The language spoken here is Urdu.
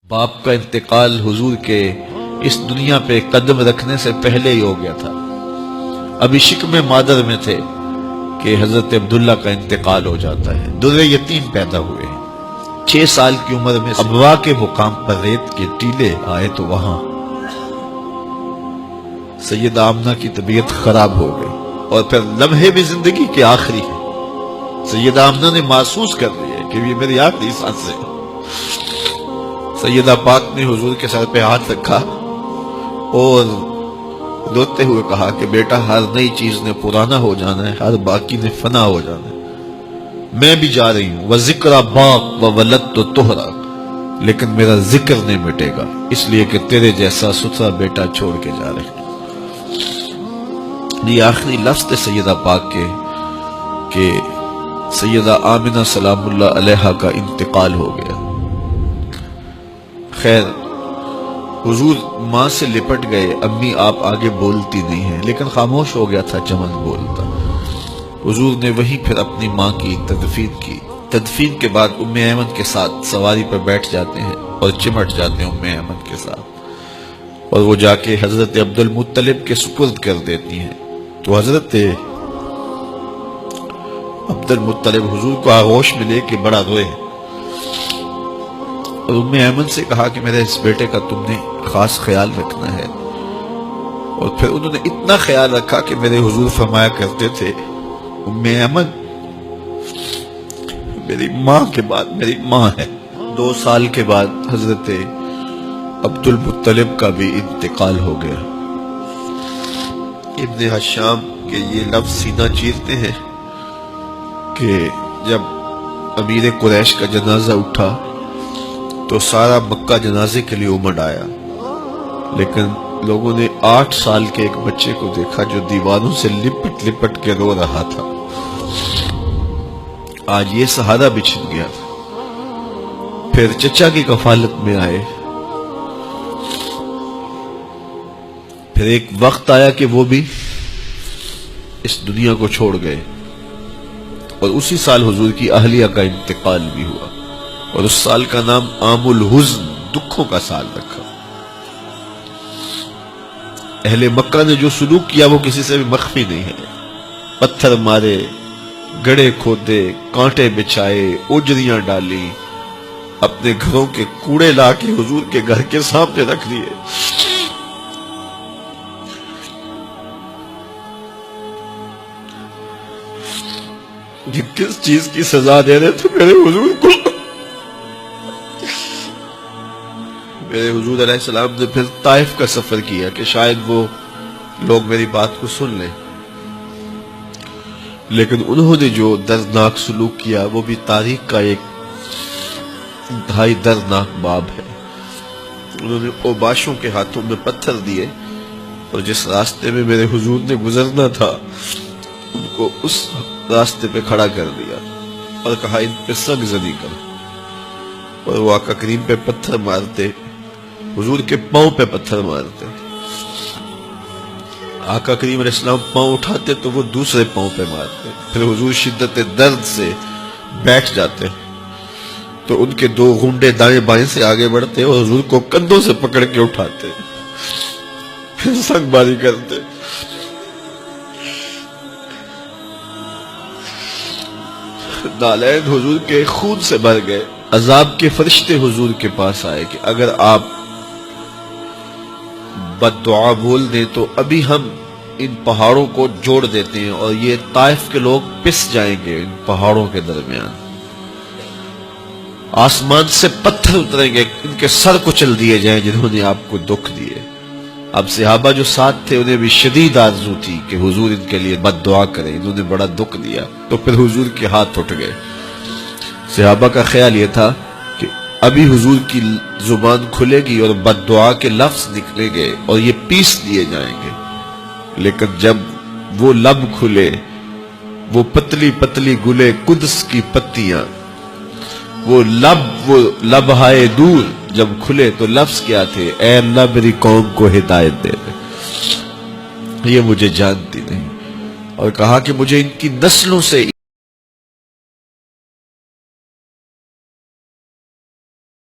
باپ کا انتقال حضور کے اس دنیا پہ قدم رکھنے سے پہلے ہی ہو گیا تھا۔ ابھی شکم مادر میں تھے کہ حضرت عبداللہ کا انتقال ہو جاتا ہے۔ در یتیم پیدا ہوئے، 6 سال کی عمر میں ابوا کے مقام پر ریت کے ٹیلے آئے تو وہاں سیدہ آمنہ کی طبیعت خراب ہو گئی، اور پھر لمحے بھی زندگی کے آخری ہے۔ سیدہ آمنہ نے محسوس کر لیا کہ یہ میری آخری سانس ہے۔ سیدہ پاک نے حضور کے سر پہ ہاتھ رکھا اور روتے ہوئے کہا کہ بیٹا، ہر نئی چیز نے پرانا ہو جانا ہے، ہر باقی نے فنا ہو جانا ہے۔ میں بھی جا رہی ہوں، وَذِكْرَ بَاقْ وَوَلَدْتُ طُهْرًا، لیکن میرا ذکر نہیں مٹے گا، اس لیے کہ تیرے جیسا ستھرا بیٹا چھوڑ کے جا رہے ہیں۔ یہ آخری لفظ تھے سیدہ پاک کے کہ سیدہ آمنہ سلام اللہ علیہا کا انتقال ہو گیا۔ خیر، حضور ماں سے لپٹ گئے، امی آپ آگے بولتی نہیں ہیں، لیکن خاموش ہو گیا تھا چمن بولتا۔ حضور نے وہیں پھر اپنی ماں کی تدفین کی۔ تدفین کے بعد ام ایمن کے ساتھ سواری پر بیٹھ جاتے ہیں اور چمٹ جاتے ہیں ام ایمن کے ساتھ، اور وہ جا کے حضرت عبد المطلب کے سپرد کر دیتی ہیں۔ تو حضرت عبد المطلب حضور کو آغوش میں لے کے بڑا روئے، اور ام ایمن سے کہا کہ میرے اس بیٹے کا تم نے خاص خیال رکھنا ہے۔ اور پھر انہوں نے اتنا خیال رکھا کہ میرے حضور فرمایا کرتے تھے، ام ایمن میری ماں کے بعد میری ماں ہے۔ 2 سال کے بعد حضرت عبد المطلب کا بھی انتقال ہو گیا۔ ابن حشام کے یہ لفظ سینہ چیرتے ہیں کہ جب امیر قریش کا جنازہ اٹھا تو سارا مکہ جنازے کے لیے امڑ آیا، لیکن لوگوں نے 8 سال کے ایک بچے کو دیکھا جو دیواروں سے لپٹ لپٹ کے رو رہا تھا۔ آج یہ سہارا بچھن گیا۔ پھر چچا کی کفالت میں آئے۔ پھر ایک وقت آیا کہ وہ بھی اس دنیا کو چھوڑ گئے، اور اسی سال حضور کی اہلیہ کا انتقال بھی ہوا، اور اس سال کا نام عام الحزن، دکھوں کا سال رکھا۔ اہل مکہ نے جو سلوک کیا وہ کسی سے بھی مخفی نہیں ہے۔ پتھر مارے، گڑھے کھودے، کانٹے بچھائے، اجریاں ڈالی، اپنے گھروں کے کوڑے لا کے حضور کے گھر کے سامنے رکھ دیے۔ یہ کس چیز کی سزا دے رہے تھے میرے حضور کو؟ میرے حضور علیہ السلام نے پھر طائف کا سفر کیا کہ شاید وہ لوگ میری بات کو سن لیں، لیکن انہوں نے جو دردناک سلوک کیا وہ بھی تاریخ کا ایک انتہائی دردناک باب ہے۔ انہوں نے اوباشوں کے ہاتھوں میں پتھر دیے، اور جس راستے میں میرے حضور نے گزرنا تھا ان کو اس راستے پہ کھڑا کر دیا اور کہا ان پہ سنگ زنی کرو، اور وہ آقا کریم پہ پتھر مارتے، حضور کے پاؤں پہ پتھر مارتے۔ آقا کریم علیہ السلام پاؤں اٹھاتے تو وہ دوسرے پاؤں پہ مارتے۔ پھر حضور شدت درد سے بیٹھ جاتے تو ان کے 2 گھنڈے دائیں بائیں سے آگے بڑھتے اور حضور کو کندھوں سے پکڑ کے اٹھاتے، پھر سنگ باری کرتے۔ نالین حضور کے خون سے بھر گئے۔ عذاب کے فرشتے حضور کے پاس آئے کہ اگر آپ بد دعا بول دیں تو ابھی ہم ان پہاڑوں کو جوڑ دیتے ہیں، اور یہ طائف کے لوگ پس جائیں گے ان پہاڑوں کے درمیان، آسمان سے پتھر اتریں گے، ان کے سر کچل دیے جائیں جنہوں نے آپ کو دکھ دیے۔ اب صحابہ جو ساتھ تھے انہیں بھی شدید آرزو تھی کہ حضور ان کے لیے بد دعا کرے، انہوں نے بڑا دکھ دیا، تو پھر حضور کے ہاتھ اٹھ گئے۔ صحابہ کا خیال یہ تھا کہ ابھی حضور کی زبان کھلے گی اور بد دعا کے لفظ نکلیں گے اور یہ پیس دیے جائیں گے، لیکن جب وہ لب کھلے، وہ پتلی پتلی گلے قدس کی پتیاں، وہ لب ہائے دور جب کھلے تو لفظ کیا تھے؟ اے اللہ میری قوم کو ہدایت دے دے، یہ مجھے جانتی نہیں، اور کہا کہ مجھے ان کی نسلوں سے